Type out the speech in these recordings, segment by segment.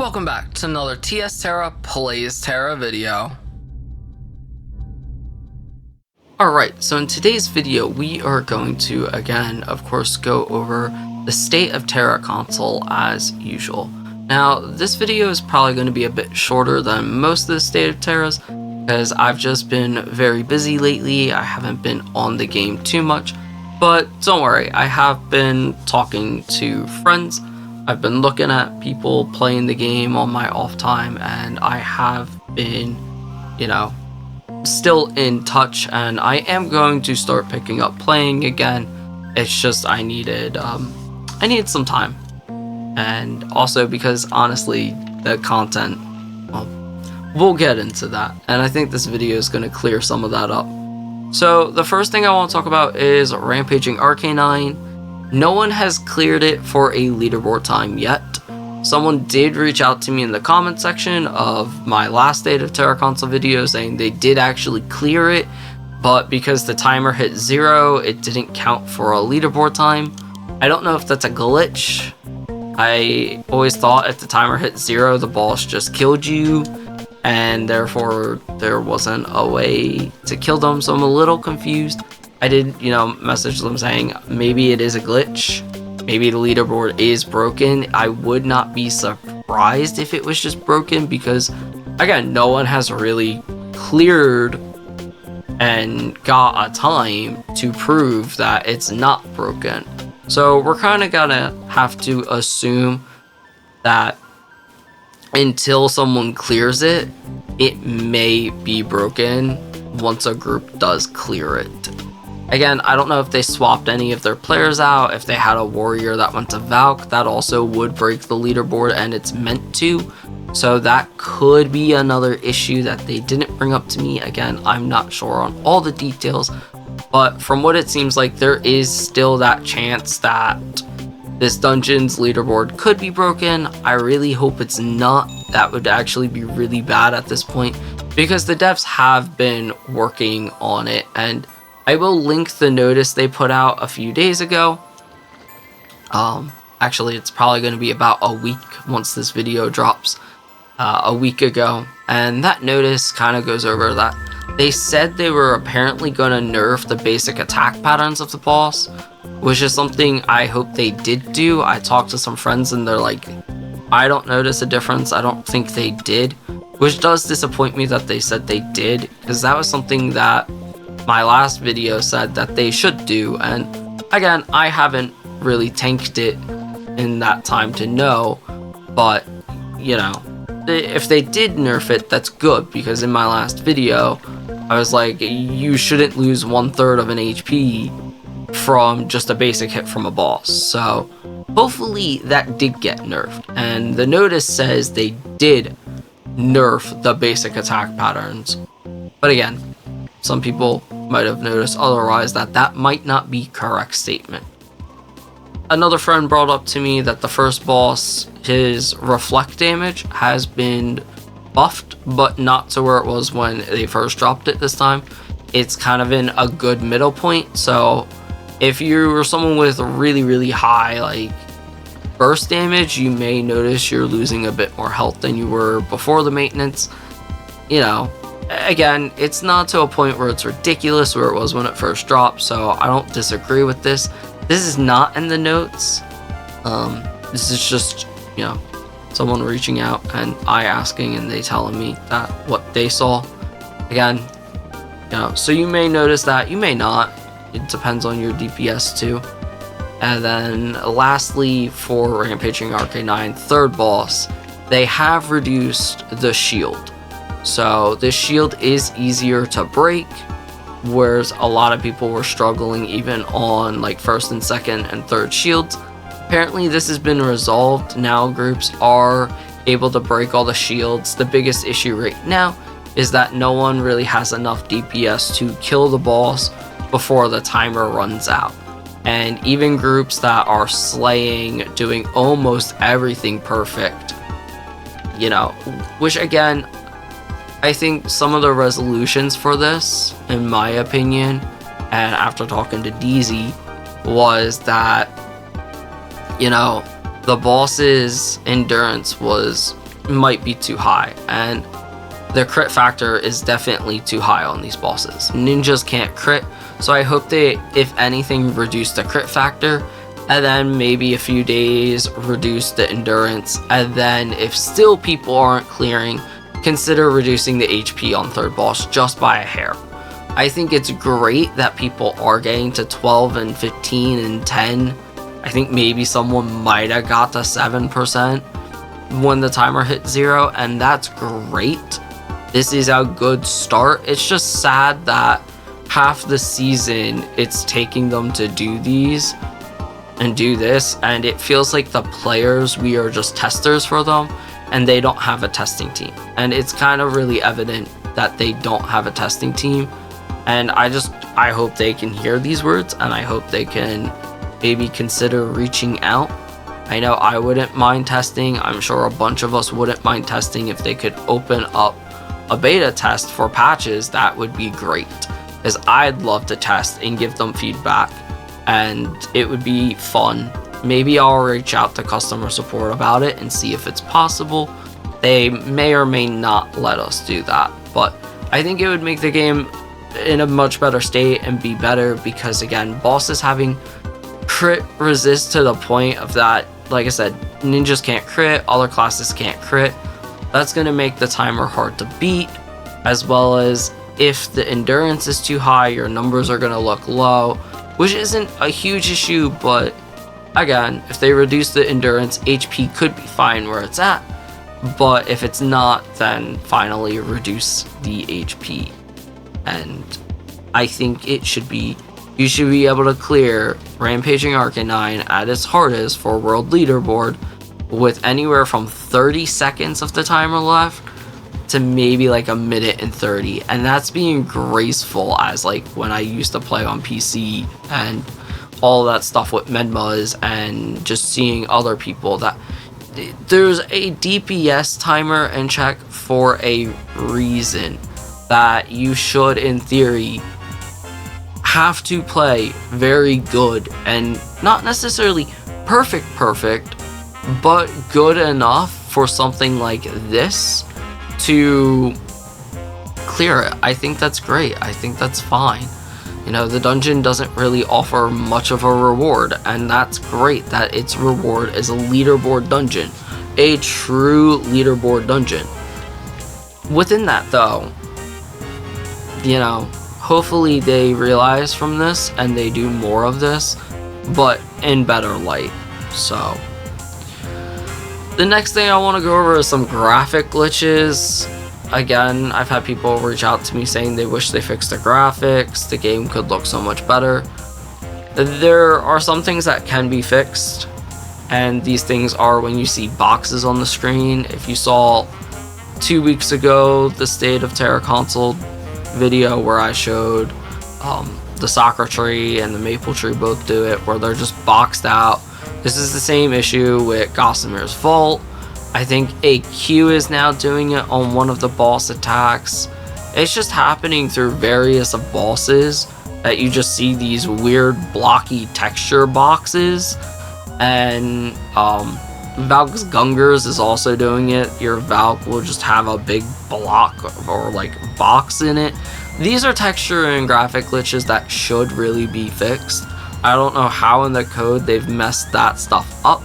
Welcome back to another Tera Plays Tera video. Alright, so in today's video we are going to again, of course, go over the state of Tera console as usual. Now, this video is probably going to be a bit shorter than most of the state of Tera's because I've just been very busy lately. I haven't been on the game too much, but don't worry, I have been talking to friends. I've been looking at people playing the game on my off time, and I have been, still in touch, and I am going to start picking up playing again. It's just I needed some time, and also because honestly the content, well, we'll get into that, and I think this video is going to clear some of that up. So the first thing I want to talk about is Rampaging Arcanine. No one has cleared it for a leaderboard time yet. Someone did reach out to me in the comment section of my last State of Tera console video saying they did actually clear it, but because the timer hit 0, it didn't count for a leaderboard time. I don't know if that's a glitch. I always thought if the timer hit 0, the boss just killed you, and therefore there wasn't a way to kill them, so I'm a little confused. I did, message them saying maybe it is a glitch, maybe the leaderboard is broken. I would not be surprised if it was just broken because, again, no one has really cleared and got a time to prove that it's not broken. So we're kind of gonna have to assume that until someone clears it, it may be broken once a group does clear it. Again, I don't know if they swapped any of their players out. If they had a warrior that went to Valk, that also would break the leaderboard, and it's meant to. So that could be another issue that they didn't bring up to me. Again, I'm not sure on all the details, but from what it seems like, there is still that chance that this dungeon's leaderboard could be broken. I really hope it's not. That would actually be really bad at this point because the devs have been working on it, and I will link the notice they put out a few days ago. Actually, it's probably going to be about a week once this video drops, a week ago. And that notice kind of goes over that they said they were apparently going to nerf the basic attack patterns of the boss, which is something I hope they did do. I talked to some friends and they're like, I don't notice a difference. I don't think they did, which does disappoint me that they said they did, because that was something that my last video said that they should do, and again, I haven't really tanked it in that time to know, but if they did nerf it, that's good, because in my last video I was like, you shouldn't lose 1/3 of an HP from just a basic hit from a boss. So hopefully that did get nerfed, and the notice says they did nerf the basic attack patterns, but again, some people might have noticed otherwise that might not be correct statement. Another friend brought up to me that the first boss, his reflect damage has been buffed, but not to where it was when they first dropped it this time. It's kind of in a good middle point, so if you were someone with really, really high burst damage, you may notice you're losing a bit more health than you were before the maintenance. Again, it's not to a point where it's ridiculous where it was when it first dropped, so I don't disagree with this. This is not in the notes. This is just, someone reaching out and I asking and they telling me that what they saw. Again, so you may notice that, you may not. It depends on your DPS too. And then lastly, for Rampaging Arcanine, third boss, they have reduced the shield. So this shield is easier to break, whereas a lot of people were struggling even on first and second and third shields. Apparently this has been resolved. Now groups are able to break all the shields. The biggest issue right now is that no one really has enough DPS to kill the boss before the timer runs out. And even groups that are slaying, doing almost everything perfect, which again, I think some of the resolutions for this, in my opinion, and after talking to DZ, was that, the boss's endurance was might be too high, and their crit factor is definitely too high on these bosses. Ninjas can't crit, so I hope they, if anything, reduce the crit factor, and then maybe a few days reduce the endurance, and then if still people aren't clearing, consider reducing the HP on third boss just by a hair. I think it's great that people are getting to 12 and 15 and 10. I think maybe someone might have got to 7% when the timer hit 0, and that's great. This is a good start. It's just sad that half the season it's taking them to do these and do this, and it feels like the players, we are just testers for them, and they don't have a testing team. And it's kind of really evident that they don't have a testing team, and I hope they can hear these words, and I hope they can maybe consider reaching out. I know I wouldn't mind testing. I'm sure a bunch of us wouldn't mind testing. If they could open up a beta test for patches, that would be great, because I'd love to test and give them feedback, and it would be fun. Maybe I'll reach out to customer support about it and see if it's possible. They may or may not let us do that, but I think it would make the game in a much better state and be better, because again, bosses having crit resist to the point of that, like I said, ninjas can't crit, other classes can't crit. That's going to make the timer hard to beat, as well as if the endurance is too high, your numbers are going to look low, which isn't a huge issue, but again, if they reduce the endurance, HP could be fine where it's at, but if it's not, then finally reduce the HP. And I think it should be, you should be able to clear Rampaging Arcanine at its hardest for World Leaderboard with anywhere from 30 seconds of the timer left to maybe like 1 minute and 30, and that's being graceful, as like when I used to play on PC and all that stuff with Medmas, and just seeing other people, that there's a DPS timer and check for a reason, that you should in theory have to play very good, and not necessarily perfect, but good enough for something like this to clear it. I think that's great. I think that's fine. You know, the dungeon doesn't really offer much of a reward, and that's great that its reward is a leaderboard dungeon, a true leaderboard dungeon. Within that though, you know, hopefully they realize from this and they do more of this, but in better light. So the next thing I want to go over is some graphic glitches. Again, I've had people reach out to me saying they wish they fixed the graphics. The game could look so much better. There are some things that can be fixed, and these things are when you see boxes on the screen. If you saw 2 weeks ago the State of Tera console video where I showed the Sakura tree and the maple tree both do it, where they're just boxed out. This is the same issue with Gossamer's Vault. I think AQ is now doing it on one of the boss attacks. It's just happening through various bosses that you just see these weird blocky texture boxes. And Valk's Gungers is also doing it. Your Valk will just have a big block or like box in it. These are texture and graphic glitches that should really be fixed. I don't know how in the code they've messed that stuff up.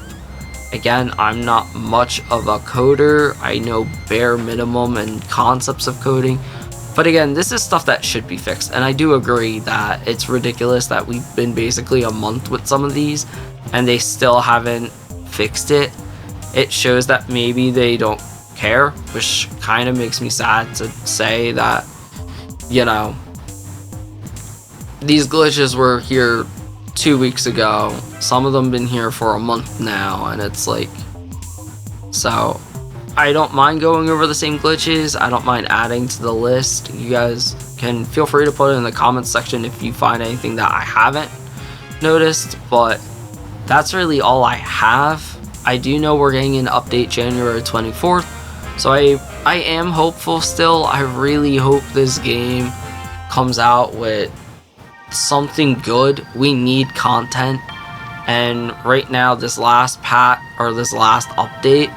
Again, I'm not much of a coder. I know bare minimum and concepts of coding. But again, this is stuff that should be fixed. And I do agree that it's ridiculous that we've been basically a month with some of these and they still haven't fixed it. It shows that maybe they don't care, which kind of makes me sad to say that, you know, these glitches were here 2 weeks ago. Some of them been here for a month now, and it's like, so I don't mind going over the same glitches. I don't mind adding to the list. You guys can feel free to put it in the comments section if you find anything that I haven't noticed, but that's really all I have. I do know we're getting an update January 24th, so I am hopeful still. I really hope this game comes out with something good. We need content, and right now this last patch or this last update,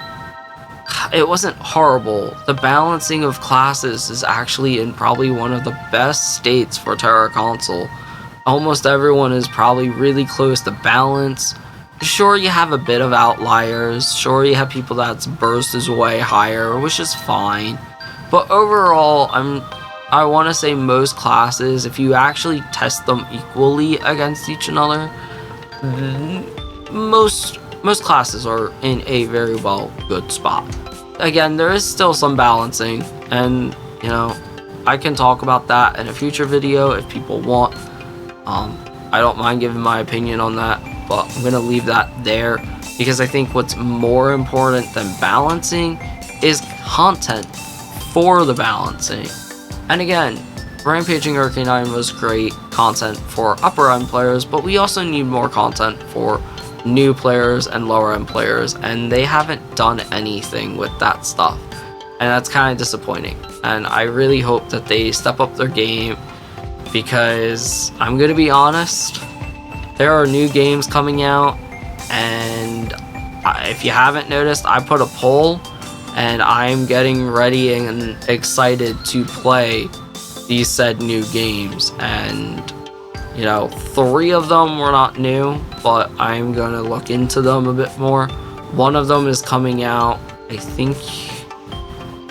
it wasn't horrible. The balancing of classes is actually in probably one of the best states for Tera console. Almost everyone is probably really close to balance. Sure, you have a bit of outliers. Sure, you have people that's burst is way higher, which is fine. But overall, I want to say most classes, if you actually test them equally against each other, most classes are in a very good spot. Again, there is still some balancing, and you know, I can talk about that in a future video if people want. I don't mind giving my opinion on that, but I'm gonna leave that there because I think what's more important than balancing is content for the balancing. And again, Rampaging Arcanine was great content for upper end players, but we also need more content for new players and lower end players, and they haven't done anything with that stuff, and that's kind of disappointing. And I really hope that they step up their game, because I'm gonna be honest, there are new games coming out, and if you haven't noticed, I put a poll and I'm getting ready and excited to play these said new games. And you know, 3 of them were not new, but I'm gonna look into them a bit more. One of them is coming out, I think,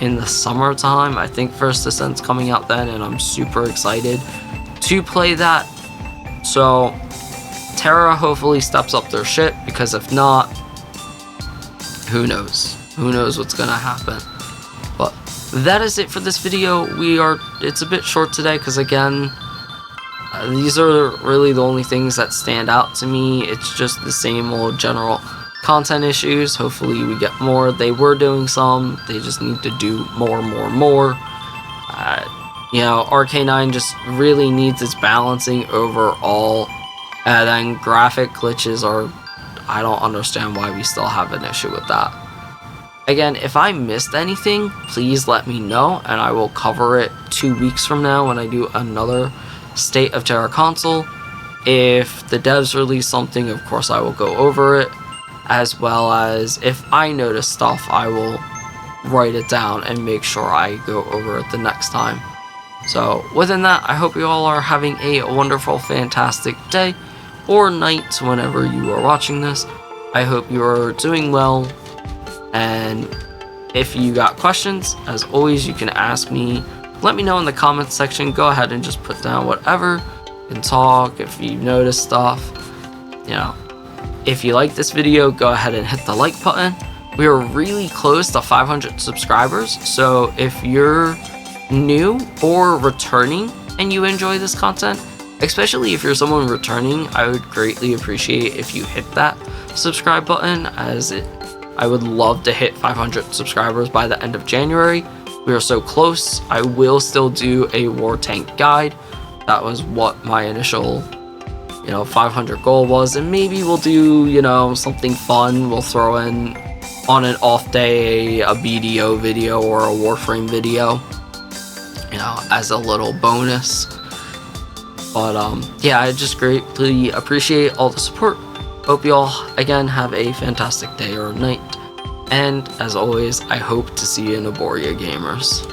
in the summertime. I think First Ascent's coming out then, and I'm super excited to play that. So Tera hopefully steps up their shit, because if not, who knows? Who knows what's gonna happen? But that is it for this video. It's a bit short today, because again, these are really the only things that stand out to me. It's just the same old general content issues. Hopefully we get more. They were doing some. They just need to do more. You know, Arcanine just really needs its balancing overall. And then graphic glitches are... I don't understand why we still have an issue with that. Again, if I missed anything, please let me know, and I will cover it 2 weeks from now when I do another State of Tera console. If the devs release something, of course I will go over it, as well as if I notice stuff, I will write it down and make sure I go over it the next time. So within that, I hope you all are having a wonderful, fantastic day or night whenever you are watching this. I hope you are doing well, and if you got questions, as always, you can ask me. Let me know in the comments section. Go ahead and just put down whatever. You can talk if you notice stuff. You know, if you like this video, go ahead and hit the like button. We are really close to 500 subscribers, so if you're new or returning and you enjoy this content, especially if you're someone returning, I would greatly appreciate if you hit that subscribe button, I would love to hit 500 subscribers by the end of January. We are so close. I will still do a War Tank guide. That was what my initial, 500 goal was, and maybe we'll do, something fun. We'll throw in on an off day a BDO video or a Warframe video, as a little bonus. But yeah, I just greatly appreciate all the support. Hope you all again have a fantastic day or night, and as always, I hope to see you in Aboria Gamers.